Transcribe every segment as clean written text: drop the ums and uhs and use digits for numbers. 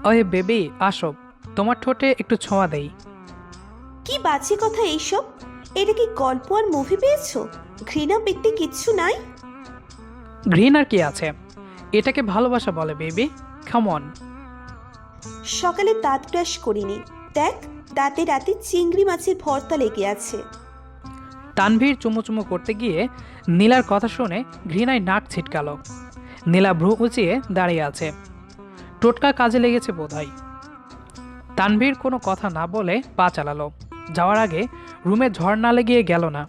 ওহে বেবি, আসো, তোমার ঠোঁটে একটু ছোঁয়া দেই। কি বাজে কথা এইসব। এটা কি গল্প আর মুভি পেয়েছো? ঘৃণা পেতে কিচ্ছু নাই। ঘৃণার কি আছে? এটাকে ভালোবাসা বলে বেবি। Come on. সকালে দাঁত ব্রাশ করিনি, দেখ দাঁতে রাতে চিংড়ি মাছের ভর্তা লেগে আছে। তানভীর চুমু চুমু করতে গিয়ে নীলার কথা শুনে ঘৃণায় নাক ছিটকাল। নীলা ভ্রু উঁচিয়ে দাঁড়িয়ে আছে, টোটকা কাজে লেগেছে বোধহয়। তানভীর কোনো কথা না বলে পা চালালো। যাওয়ার আগে রুমে ঝড় না লেগিয়ে গেল না।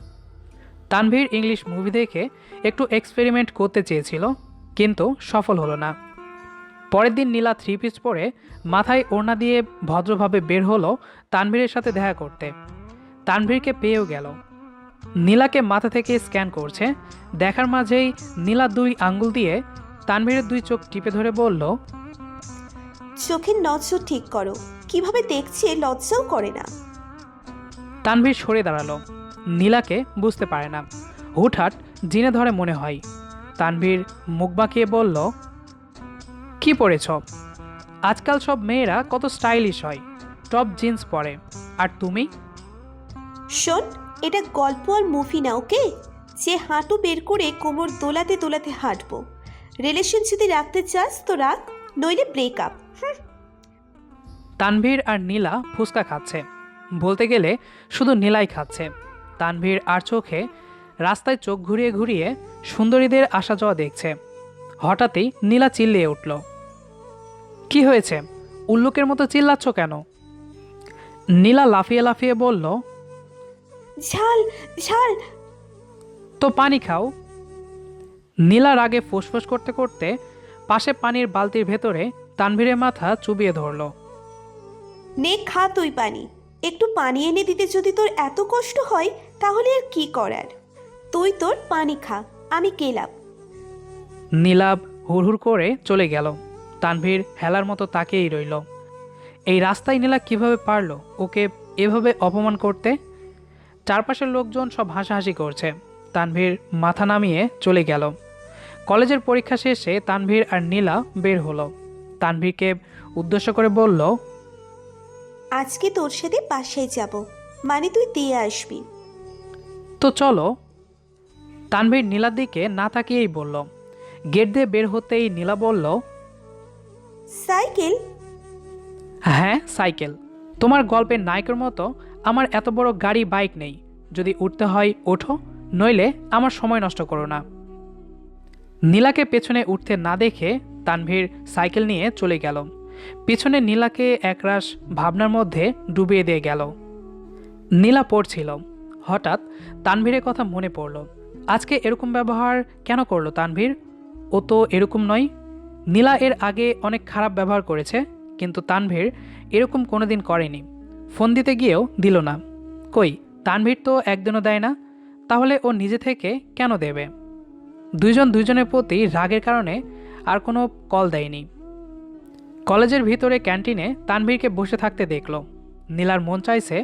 তানভীর ইংলিশ মুভি দেখে একটু এক্সপেরিমেন্ট করতে চেয়েছিল, কিন্তু সফল হলো না। পরের দিন নীলা থ্রি পিস পরে মাথায় ওড়না দিয়ে ভদ্রভাবে বের হলো তানভীরের সাথে দেখা করতে। তানভীরকে পেয়েও গেল। নীলাকে মাথা থেকে স্ক্যান করছে। দেখার মাঝেই নীলা দুই আঙ্গুল দিয়ে তানভীরের দুই চোখ টিপে ধরে বলল, চোখের নজর ঠিক করো। কিভাবে দেখছে লজ্জাও করে না। তানভীর সরে দাঁড়ালো। নীলাকে বুঝতে পারে না, হুটহাট জিনে ধরে মনে হয়। তানভীর মুখ বাঁকিয়ে বলল, কি পরেছ? আজকাল সব মেয়েরা কত স্টাইলিশ হয়, টপ জিন্স পরে, আর তুমি? শোন, এটা গল্প আর মুভি না, ওকে? যে হাঁটু বের করে কোমর দোলাতে দোলাতে হাঁটবো। রিলেশন যদি রাখতে চাস তো রাখ, নইলে ব্রেকআপ। তানভীর আর নীলা ফুচকা খাচ্ছে। বলতে গেলে শুধু নীলাই খাচ্ছে। তানভীর আর চোখে রাস্তায় চোখ ঘুরিয়ে ঘুরিয়ে সুন্দরীদের আসা যাওয়া দেখছে। হঠাৎই নীলা চিল্লিয়ে উঠল, কি হয়েছে? উল্লুকের মতো চিল্লাচ্ছ কেন? নীলা লাফিয়ে লাফিয়ে বলল, ঝাল ঝাল। তো পানি খাও। নীলা রাগে ফুসফুস করতে করতে পাশে পানির বালতির ভেতরে তানভীরের মাথা চুবিয়ে ধরল। নে খা তুই পানি। একটু পানি এনে দিতে যদি তোর এত কষ্ট হয় তাহলে আর কি করার। তুই তোর পানি খা, আমি গেলাম। নীলাভ হুড়হুড় করে চলে গেল। তানভীর হেলার মতো তাকিয়েই রইল। এই রাস্তায় নীলা কিভাবে পারল ওকে এভাবে অপমান করতে? চারপাশের লোকজন সব হাসাহাসি করছে। তানভীর মাথা নামিয়ে চলে গেল। কলেজের পরীক্ষা শেষে তানভীর আর নীলা বের হলো। তানভীরকে উদ্দেশ্য করে বলল, আজকে তোর সাথে বাসায় যাব, মানে তুই দিয়ে আসবি। তো চলো। তানভীর নীলার দিকে না তাকিয়েই বলল। গেট দিয়ে বের হতেই নীলা বলল, সাইকেল? হ্যাঁ সাইকেল। তোমার গল্পের নায়কের মতো আমার এত বড় গাড়ি বাইক নেই। যদি উঠতে হয় ওঠো, নইলে আমার সময় নষ্ট করো না। নীলাকে পেছনে উঠতে না দেখে তানভীর সাইকেল নিয়ে চলে গেল। পিছনে নীলাকে একরাশ ভাবনার মধ্যে ডুবিয়ে দিয়ে গেল। নীলা পড়ছিল। হঠাৎ তানভীরের কথা মনে পড়ল। আজকে এরকম ব্যবহার কেন করলো তানভীর? ও তো এরকম নয়। নীলা এর আগে অনেক খারাপ ব্যবহার করেছে, কিন্তু তানভীর এরকম কোনোদিন করেনি। ফোন দিতে গিয়েও দিল না। কই, তানভীর তো একদিনও দেয় না। তাহলে ও নিজে থেকে কেন দেবে? দুইজন দুইজনের প্রতি রাগের কারণে আর কোনো কল দেয়নি। কলেজের ভিতরে ক্যান্টিনে তানভীরকে বসে থাকতে দেখল। নীলার মন চাইছে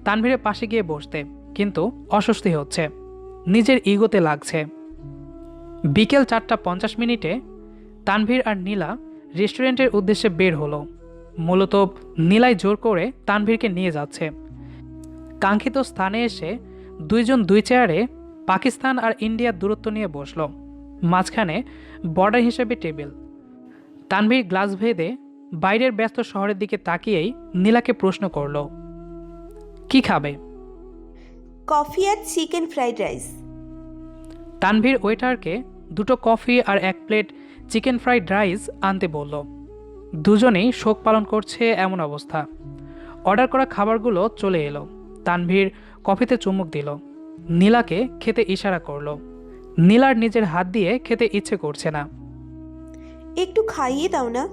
তানভীরের পাশে গিয়ে বসতে, কিন্তু অস্বস্তি হচ্ছে, নিজের ইগোতে লাগছে। বিকেল 4:50 তানভীর আর নীলা রেস্টুরেন্টের উদ্দেশ্যে বের হলো। মূলত নীলাই জোর করে তানভীরকে নিয়ে যাচ্ছে। কাঙ্ক্ষিত স্থানে এসে দুইজন দুই চেয়ারে পাকিস্তান আর ইন্ডিয়ার দূরত্ব নিয়ে বসল। মাঝখানে বর্ডার হিসেবে টেবিল। তানভীর গ্লাস ভেদে বাইরের ব্যস্ত শহরের দিকে তাকিয়েই নীলাকে প্রশ্ন করল, কি খাবে? কফি আর চিকেন ফ্রাইড রাইস। তানভীর ওয়েটারকে দুটো কফি আর এক প্লেট চিকেন ফ্রাইড রাইস আনতে বলল। দুজনেই শোক পালন করছে এমন অবস্থা। অর্ডার করা খাবারগুলো চলে এলো। তানভীর কফিতে চুমুক দিল। নীলাকে খেতে ইশারা করল। নীলার নিজের হাত দিয়ে খেতে ইচ্ছে করছে না। একটু খাইয়ে দাও না।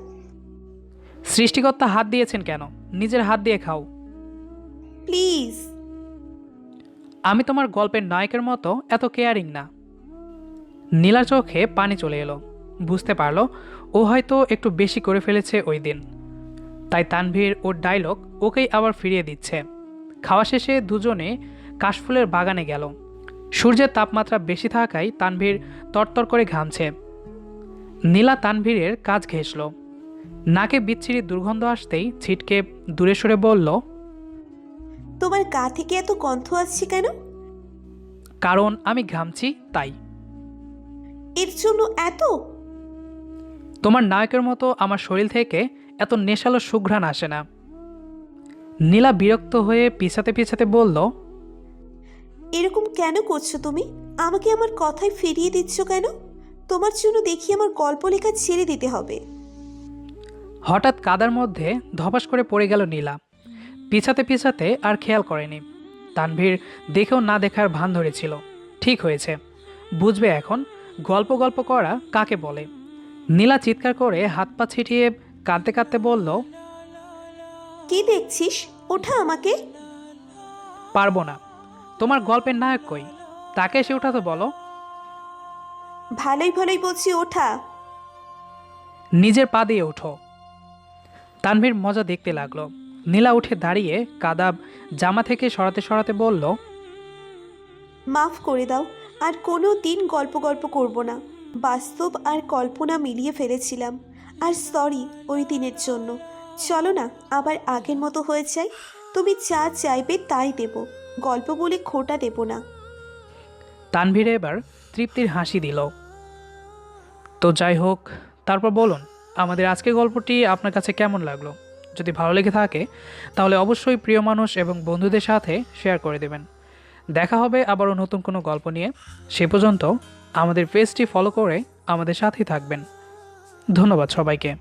সৃষ্টিকর্তা হাত দিয়েছেন কেন? নিজের হাত দিয়ে খাও। প্লিজ। আমি তোমার গল্পের নায়কের মতো এত কেয়ারিং না। নীলার চোখে পানি চলে এলো। বুঝতে পারলো ও হয়তো একটু বেশি করে ফেলেছে ওই দিন। তাই তানভীর ওর ডায়লগ ওকেই আবার ফিরিয়ে দিচ্ছে। খাওয়া শেষে দুজনে কাশফুলের বাগানে গেল। সূর্যের তাপমাত্রা বেশি থাকায় তানভীর তরতর করে ঘামছে। নীলা তানভীরের কাজ ঘেঁষল। নাকে বিচ্ছিরি দুর্গন্ধ আসতেই ছিটকে দূরে সরে বলল, তোমার গা থেকে এত গন্ধ আসছে কেন? কারণ আমি ঘামছি তাই। এর জন্য এত? তোমার নায়কের মতো আমার শরীর থেকে এত নেশালো সুঘ্রাণ আসে না। নীলা বিরক্ত হয়ে পিছাতে পিছাতে বলল, এরকম কেন করছো তুমি? আমাকে আমার কথায় ফিরিয়ে দিচ্ছ কেন? তোমার জন্য দেখি আমার গল্প লেখা ছেড়ে দিতে হবে। হঠাৎ কাদার মধ্যে ধপাস করে পড়ে গেল নীলা। পিছাতে পিছাতে আর খেয়াল করেনি। তানভীর দেখেও না দেখার ভান ধরেছিল। ঠিক হয়েছে, বুঝবে এখন গল্প গল্প করা কাকে বলে। নীলা চিৎকার করে হাত পা ছিটিয়ে কাঁদতে কাঁদতে বলল, কি দেখছিস? ওঠা আমাকে। পারবো না। তোমার গল্পের নায়ক কই? তাকে এসে ওঠাতে বলো। ভালোই ভালোই বলছি, ওঠা। নিজের পা দিয়ে ওঠো। তানভীর মজা দেখতে লাগলো। নীলা উঠে দাঁড়িয়ে কাদা জামা থেকে সরাতে সরাতে বলল, মাফ করে দাও, আর কোনো দিন গল্প গল্প করব না। বাস্তব আর কল্পনা মিলিয়ে ফেলেছিলাম। আর সরি ওই দিনের জন্য। চলো না আবার আগের মতো হয়ে যাই। তুমি যা চাইবে তাই দেব, গল্প বলে খোটা দেব না। তানভীর এবার তৃপ্তির হাসি দিল। তো যাই হোক, তারপর বলুন আমাদের আজকের গল্পটি আপনার কাছে কেমন লাগলো। যদি ভালো লেগে থাকে তাহলে অবশ্যই প্রিয় মানুষ এবং বন্ধুদের সাথে শেয়ার করে দেবেন। দেখা হবে আবারও নতুন কোনো গল্প নিয়ে। সে পর্যন্ত আমাদের পেজটি ফলো করে আমাদের সাথেই থাকবেন। ধন্যবাদ সবাইকে।